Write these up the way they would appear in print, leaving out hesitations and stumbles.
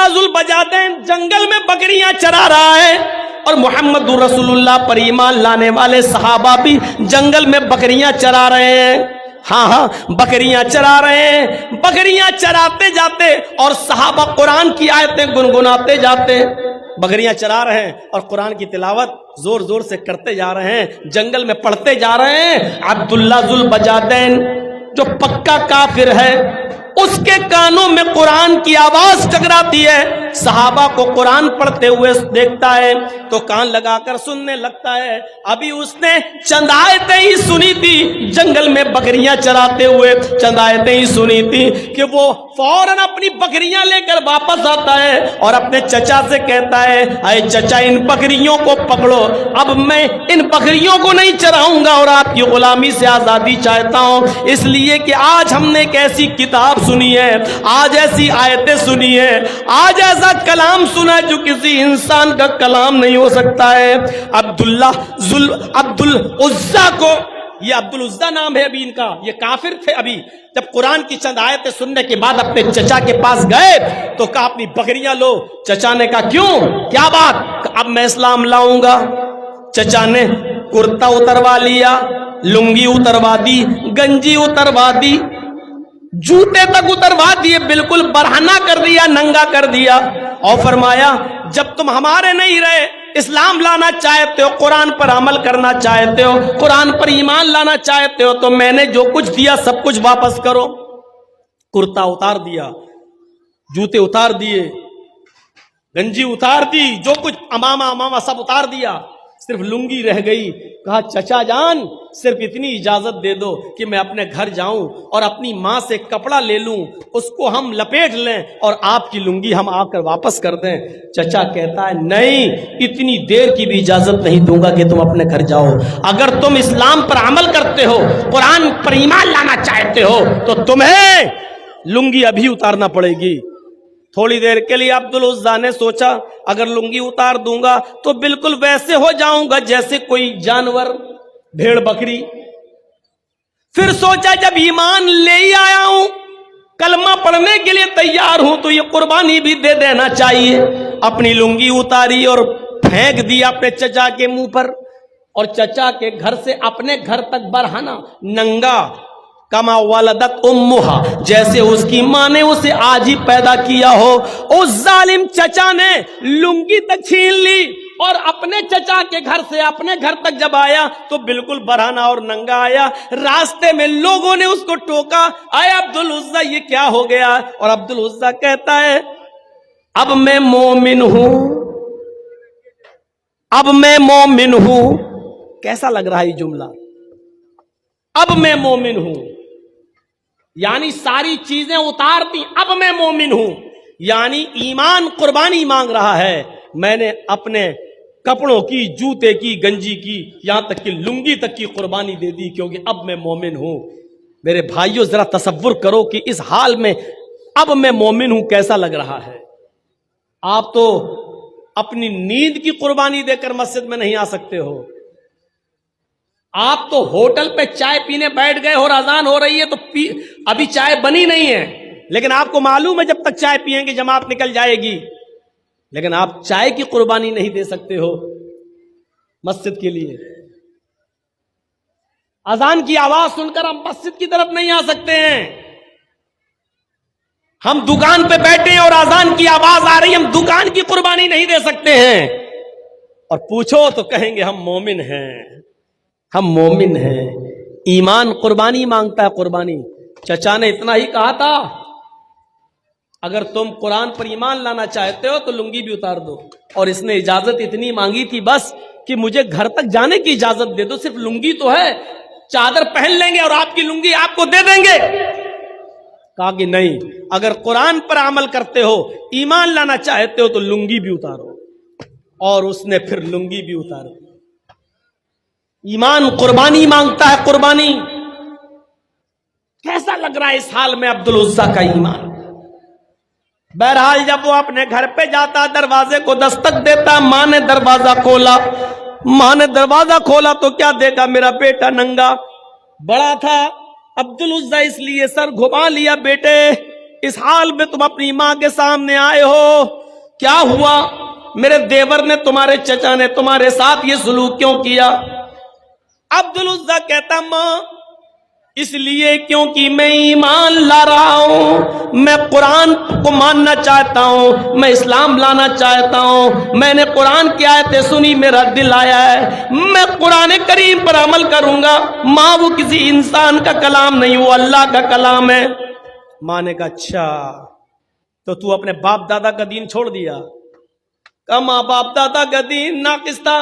عبداللہ ذوالبجادین جنگل میں بکریاں چرا رہا ہے، اور محمد رسول اللہ پر ایمان لانے والے صحابہ بھی جنگل میں بکریاں چرا رہے ہیں۔ ہاں بکریاں چرا رہے ہیں، بکریاں چراتے جاتے اور صحابہ قرآن کی آیتیں گنگناتے جاتے، بکریاں چرا رہے ہیں اور قرآن کی تلاوت زور زور سے کرتے جا رہے ہیں، جنگل میں پڑھتے جا رہے ہیں۔ عبداللہ ذوالبجادین جو پکا کافر ہے، اس کے کانوں میں قرآن کی آواز ٹکراتی ہے، صحابہ کو قرآن پڑھتے ہوئے دیکھتا ہے تو کان لگا کر سننے لگتا ہے۔ ابھی اس نے چند آیتیں ہی سنی تھی، جنگل میں بکریاں چراتے ہوئے چند آیتیں ہی سنی تھی کہ وہ فوراً اپنی بکریاں لے کر واپس آتا ہے اور اپنے چچا سے کہتا ہے، اے چچا ان بکریوں کو پکڑو، اب میں ان بکریوں کو نہیں چراؤں گا اور آپ کی غلامی سے آزادی چاہتا ہوں، اس لیے کہ آج ہم نے ایک ایسی کتاب سنی ہے، آج ایسی آیتیں سنی ہے، آج ایسا کلام سنا جو کسی انسان کا کلام نہیں ہو سکتا ہے۔ عبدالعزیٰ کو، یہ عبدالعزیٰ نام ہے ابھی ان کا، یہ کافر تھے۔ ابھی جب قرآن کی چند آیتیں سننے کے بعد اپنے چچا کے پاس گئے تو کہا اپنی بکریاں لو۔ چچا نے کہا کیوں، کیا بات؟ اب میں اسلام لاؤں گا۔ چچا نے کرتا اتروا لیا، لنگی اتروا دی، گنجی اتروا دی، جوتے تک اتروا دیے، بالکل برہنہ کر دیا، ننگا کر دیا، اور فرمایا جب تم ہمارے نہیں رہے، اسلام لانا چاہتے ہو، قرآن پر عمل کرنا چاہتے ہو، قرآن پر ایمان لانا چاہتے ہو، تو میں نے جو کچھ دیا سب کچھ واپس کرو۔ کرتا اتار دیا، جوتے اتار دیے، گنجی اتار دی، جو کچھ امامہ سب اتار دیا، صرف لنگی رہ گئی۔ کہا چچا جان صرف اتنی اجازت دے دو کہ میں اپنے گھر جاؤں اور اپنی ماں سے کپڑا لے لوں، اس کو ہم لپیٹ لیں اور آپ کی لنگی ہم آ کر واپس کر دیں۔ چچا کہتا ہے نہیں، اتنی دیر کی بھی اجازت نہیں دوں گا کہ تم اپنے گھر جاؤ، اگر تم اسلام پر عمل کرتے ہو، قرآن پر ایمان لانا چاہتے ہو تو تمہیں لنگی ابھی اتارنا پڑے گی۔ تھوڑی دیر کے لیے عبدالعزیٰ نے سوچا اگر لنگی اتار دوں گا تو بالکل ویسے ہو جاؤں گا جیسے کوئی جانور، بھیڑ بکری۔ پھر سوچا جب ایمان لے ہی آیا ہوں، کلمہ پڑھنے کے لیے تیار ہوں، تو یہ قربانی بھی دے دینا چاہیے۔ اپنی لنگی اتاری اور پھینک دیا اپنے چچا کے منہ پر، اور چچا کے گھر سے اپنے گھر تک برہنہ، ننگا، کما ولدت امہا، جیسے اس کی ماں نے اسے آج ہی پیدا کیا ہو۔ اس ظالم چچا نے لنگی تک چھین لی اور اپنے چچا کے گھر سے اپنے گھر تک جب آیا تو بالکل برہنہ اور ننگا آیا۔ راستے میں لوگوں نے اس کو ٹوکا، اے عبدالعزیٰ یہ کیا ہو گیا؟ اور عبدالعزیٰ کہتا ہے اب میں مومن ہوں، اب میں مومن ہوں۔ کیسا لگ رہا ہے یہ جملہ؟ اب میں مومن ہوں، یعنی ساری چیزیں اتار دی، اب میں مومن ہوں، یعنی ایمان قربانی مانگ رہا ہے۔ میں نے اپنے کپڑوں کی، جوتے کی، گنجی کی، یہاں تک کہ لنگی تک کی قربانی دے دی، کیونکہ اب میں مومن ہوں۔ میرے بھائیوں ذرا تصور کرو کہ اس حال میں اب میں مومن ہوں کیسا لگ رہا ہے۔ آپ تو اپنی نیند کی قربانی دے کر مسجد میں نہیں آ سکتے ہو، آپ تو ہوٹل پہ چائے پینے بیٹھ گئے اور اذان ہو رہی ہے تو ابھی چائے بنی نہیں ہے، لیکن آپ کو معلوم ہے جب تک چائے پیئیں گے جماعت نکل جائے گی، لیکن آپ چائے کی قربانی نہیں دے سکتے ہو مسجد کے لیے۔ اذان کی آواز سن کر ہم مسجد کی طرف نہیں آ سکتے ہیں، ہم دکان پہ بیٹھے ہیں اور اذان کی آواز آ رہی، ہم دکان کی قربانی نہیں دے سکتے ہیں، اور پوچھو تو کہیں گے ہم مومن ہیں، ہم مومن ہیں۔ ایمان قربانی مانگتا ہے، قربانی۔ چچا نے اتنا ہی کہا تھا اگر تم قرآن پر ایمان لانا چاہتے ہو تو لنگی بھی اتار دو، اور اس نے اجازت اتنی مانگی تھی بس کہ مجھے گھر تک جانے کی اجازت دے دو، صرف لنگی تو ہے، چادر پہن لیں گے اور آپ کی لنگی آپ کو دے دیں گے۔ کہا کہ نہیں، اگر قرآن پر عمل کرتے ہو، ایمان لانا چاہتے ہو تو لنگی بھی اتارو، اور اس نے پھر لنگی بھی اتاری۔ ایمان قربانی مانگتا ہے، قربانی۔ کیسا لگ رہا ہے اس حال میں عبدالعزیٰ کا ایمان؟ بہرحال جب وہ اپنے گھر پہ جاتا، دروازے کو دستک دیتا، ماں نے دروازہ کھولا، ماں نے دروازہ کھولا تو کیا دیکھا؟ میرا بیٹا ننگا، بڑا تھا عبدالعزیٰ اس لیے سر گھما لیا، بیٹے اس حال میں تم اپنی ماں کے سامنے آئے ہو، کیا ہوا؟ میرے دیور نے، تمہارے چچا نے تمہارے ساتھ یہ سلوک کیوں کیا؟ عبدالعزیٰ کہتا ماں اس لیے کیونکہ میں ایمان لا رہا ہوں، میں قرآن کو ماننا چاہتا ہوں، میں اسلام لانا چاہتا ہوں، میں نے قرآن کی آیتیں سنی، میرا دل آیا ہے، میں قرآن کریم پر عمل کروں گا۔ ماں وہ کسی انسان کا کلام نہیں، وہ اللہ کا کلام ہے۔ ماں نے کہا اچھا تو تو اپنے باپ دادا کا دین چھوڑ دیا؟ کہا ماں باپ دادا کا دین ناقص تھا،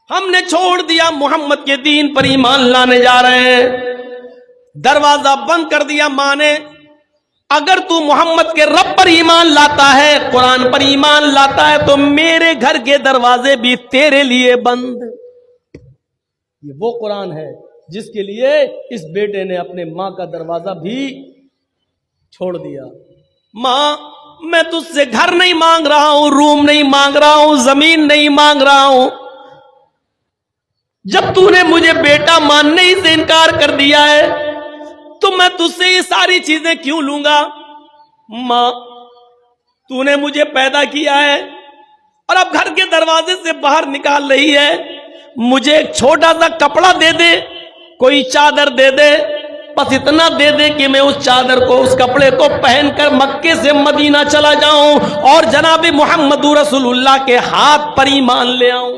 ہم نے چھوڑ دیا، محمد کے دین پر ایمان لانے جا رہے ہیں۔ دروازہ بند کر دیا ماں نے۔ اگر تو محمد کے رب پر ایمان لاتا ہے، قرآن پر ایمان لاتا ہے، تو میرے گھر کے دروازے بھی تیرے لیے بند۔ یہ وہ قرآن ہے جس کے لیے اس بیٹے نے اپنے ماں کا دروازہ بھی چھوڑ دیا۔ ماں میں تجھ سے گھر نہیں مانگ رہا ہوں، روم نہیں مانگ رہا ہوں، زمین نہیں مانگ رہا ہوں، جب تو نے مجھے بیٹا ماننے ہی سے انکار کر دیا ہے تو میں تجھ سے یہ ساری چیزیں کیوں لوں گا؟ ماں تو نے مجھے پیدا کیا ہے اور اب گھر کے دروازے سے باہر نکال رہی ہے، مجھے ایک چھوٹا سا کپڑا دے دے، کوئی چادر دے دے، بس اتنا دے دے کہ میں اس چادر کو، اس کپڑے کو پہن کر مکے سے مدینہ چلا جاؤں اور جناب محمد رسول اللہ کے ہاتھ پر ایمان لے آؤں۔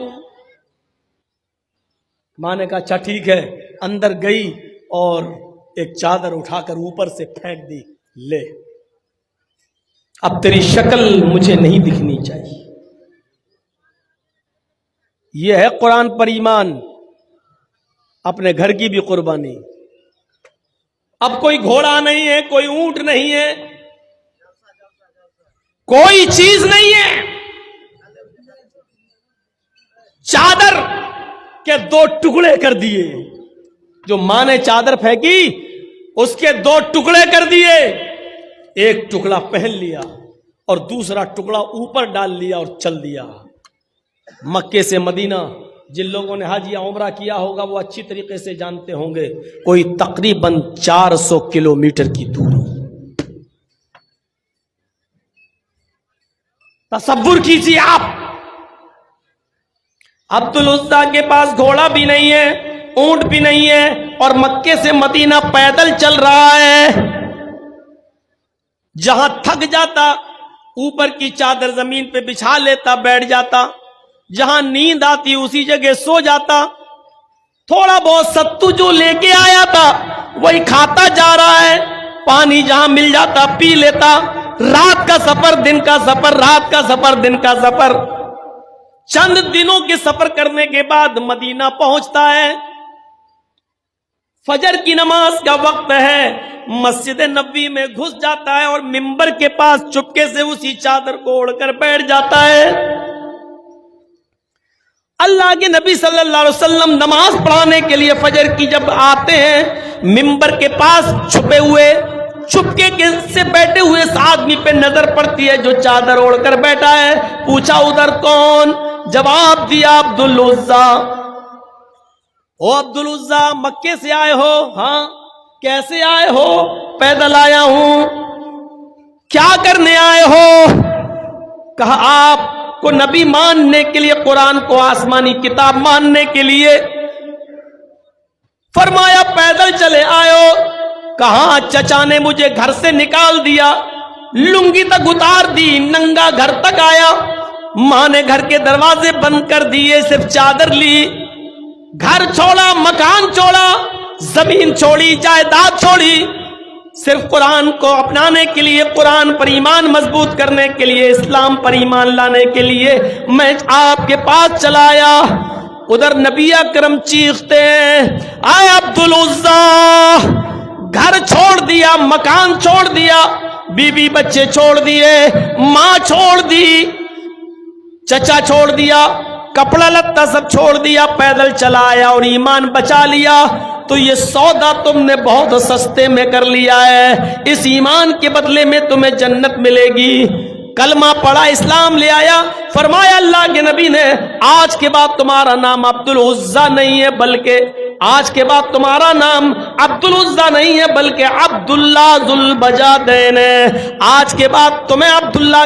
ماں نے کہا اچھا ٹھیک ہے۔ اندر گئی اور ایک چادر اٹھا کر اوپر سے پھینک دی، لے اب تیری شکل مجھے نہیں دکھنی چاہیے۔ یہ ہے قرآن پر ایمان، اپنے گھر کی بھی قربانی۔ اب کوئی گھوڑا نہیں ہے، کوئی اونٹ نہیں ہے، کوئی چیز نہیں ہے، چادر کے 2 ٹکڑے کر دیے۔ جو ماں نے چادر پھینکی اس کے 2 ٹکڑے کر دیے، ایک ٹکڑا پہن لیا اور دوسرا ٹکڑا اوپر ڈال لیا اور چل دیا مکے سے مدینہ۔ جن لوگوں نے حج یا عمرہ کیا ہوگا وہ اچھی طریقے سے جانتے ہوں گے، کوئی تقریباً 400 کلومیٹر کی دوری۔ تصور کیجیے آپ، عبدالعزیٰ کے پاس گھوڑا بھی نہیں ہے، اونٹ بھی نہیں ہے، اور مکے سے مدینہ پیدل چل رہا ہے۔ جہاں تھک جاتا اوپر کی چادر زمین پہ بچھا لیتا، بیٹھ جاتا، جہاں نیند آتی اسی جگہ سو جاتا، تھوڑا بہت ستو جو لے کے آیا تھا وہی کھاتا جا رہا ہے، پانی جہاں مل جاتا پی لیتا۔ رات کا سفر دن کا سفر، رات کا سفر دن کا سفر، چند دنوں کے سفر کرنے کے بعد مدینہ پہنچتا ہے۔ فجر کی نماز کا وقت ہے، مسجد نبوی میں گھس جاتا ہے اور منبر کے پاس چپکے سے اسی چادر کو اوڑھ کر بیٹھ جاتا ہے۔ اللہ کے نبی صلی اللہ علیہ وسلم نماز پڑھانے کے لیے فجر کی جب آتے ہیں، منبر کے پاس چھپے ہوئے، چپکے سے بیٹھے ہوئے اس آدمی پہ نظر پڑتی ہے جو چادر اوڑھ کر بیٹھا ہے۔ پوچھا ادھر کون؟ جواب دیا عبدالعزیٰ۔ او عبدالعزیٰ مکے سے آئے ہو؟ ہاں۔ کیسے آئے ہو؟ پیدل آیا ہوں۔ کیا کرنے آئے ہو؟ کہا آپ کو نبی ماننے کے لیے، قرآن کو آسمانی کتاب ماننے کے لیے۔ فرمایا پیدل چلے آئے ہو؟ کہاں چچا نے مجھے گھر سے نکال دیا، لنگی تک اتار دی، ننگا گھر تک آیا، ماں نے گھر کے دروازے بند کر دیے، صرف چادر لی، گھر چھوڑا، مکان چھوڑا، زمین چھوڑی، جائیداد چھوڑی، صرف قرآن کو اپنانے کے لیے، قرآن پر ایمان مضبوط کرنے کے لیے، اسلام پر ایمان لانے کے لیے میں آپ کے پاس چلا آیا۔ ادھر نبی اکرم چیختے ہیں اے عبدالعزیٰ، گھر چھوڑ دیا، مکان چھوڑ دیا، بیوی بچے چھوڑ دیے، ماں چھوڑ دی، چچا چھوڑ دیا، کپڑا لتا سب چھوڑ دیا، پیدل چلا آیا اور ایمان بچا لیا، تو یہ سودا تم نے بہت سستے میں کر لیا ہے، اس ایمان کے بدلے میں تمہیں جنت ملے گی۔ کلمہ پڑھا، اسلام لے آیا۔ فرمایا اللہ کے نبی نے آج کے بعد تمہارا نام عبدالعزیٰ نہیں ہے بلکہ آج کے بعد تمہارا نام عبد العزیٰ نہیں ہے بلکہ عبداللہ ذوالبجادین ہے. آج کے بعد تمہیں عبداللہ